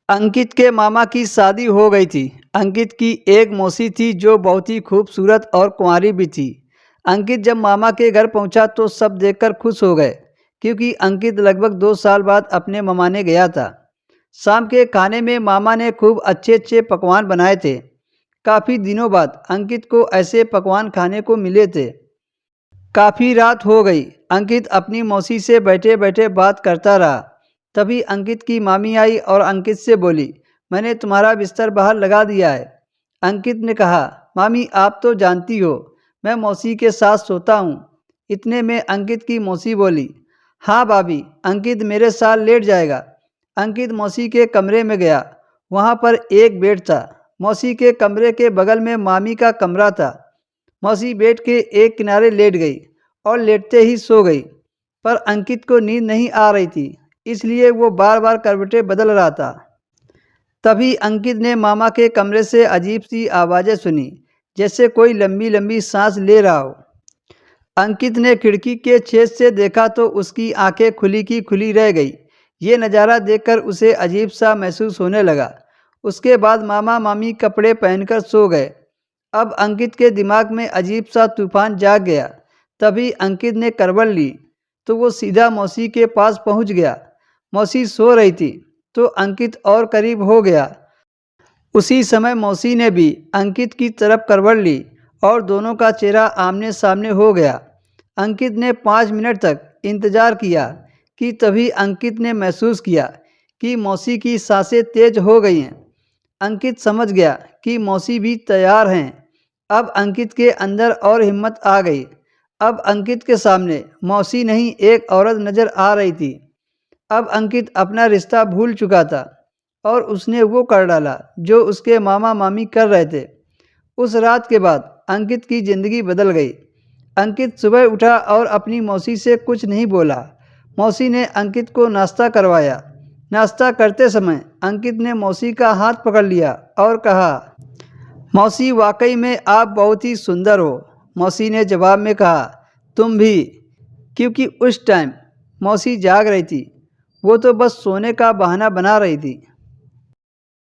अंकित के मामा की शादी हो गई थी। अंकित की एक मौसी थी जो बहुत ही खूबसूरत और कुंवारी भी थी। अंकित जब मामा के घर पहुंचा तो सब देखकर खुश हो गए, क्योंकि अंकित लगभग 2 साल बाद अपने ममाने गया था। शाम के खाने में मामा ने खूब अच्छे अच्छे पकवान बनाए थे। काफ़ी दिनों बाद अंकित को ऐसे पकवान खाने को मिले थे। काफ़ी रात हो गई। अंकित अपनी मौसी से बैठे बैठे बात करता रहा। तभी अंकित की मामी आई और अंकित से बोली, मैंने तुम्हारा बिस्तर बाहर लगा दिया है। अंकित ने कहा, मामी आप तो जानती हो मैं मौसी के साथ सोता हूँ। इतने में अंकित की मौसी बोली, हाँ भाभी, अंकित मेरे साथ लेट जाएगा। अंकित मौसी के कमरे में गया। वहाँ पर एक बेड था। मौसी के कमरे के बगल में मामी का कमरा था। मौसी बेड के एक किनारे लेट गई और लेटते ही सो गई। पर अंकित को नींद नहीं आ रही थी, इसलिए वो बार बार करवटें बदल रहा था। तभी अंकित ने मामा के कमरे से अजीब सी आवाज़ें सुनी, जैसे कोई लंबी लंबी सांस ले रहा हो। अंकित ने खिड़की के छेद से देखा तो उसकी आंखें खुली की खुली रह गई। ये नज़ारा देखकर उसे अजीब सा महसूस होने लगा। उसके बाद मामा मामी कपड़े पहनकर सो गए। अब अंकित के दिमाग में अजीब सा तूफान जाग गया। तभी अंकित ने करवट ली तो वो सीधा मौसी के पास पहुंच गया। मौसी सो रही थी तो अंकित और करीब हो गया। उसी समय मौसी ने भी अंकित की तरफ करवट ली और दोनों का चेहरा आमने सामने हो गया। अंकित ने 5 मिनट तक इंतजार किया कि तभी अंकित ने महसूस किया कि मौसी की सांसें तेज हो गई हैं। अंकित समझ गया कि मौसी भी तैयार हैं। अब अंकित के अंदर और हिम्मत आ गई। अब अंकित के सामने मौसी नहीं, एक औरत नजर आ रही थी। अब अंकित अपना रिश्ता भूल चुका था और उसने वो कर डाला जो उसके मामा मामी कर रहे थे। उस रात के बाद अंकित की ज़िंदगी बदल गई। अंकित सुबह उठा और अपनी मौसी से कुछ नहीं बोला। मौसी ने अंकित को नाश्ता करवाया। नाश्ता करते समय अंकित ने मौसी का हाथ पकड़ लिया और कहा, मौसी वाकई में आप बहुत ही सुंदर हो। मौसी ने जवाब में कहा, तुम भी। क्योंकि उस टाइम मौसी जाग रही थी, वो तो बस सोने का बहाना बना रही थी।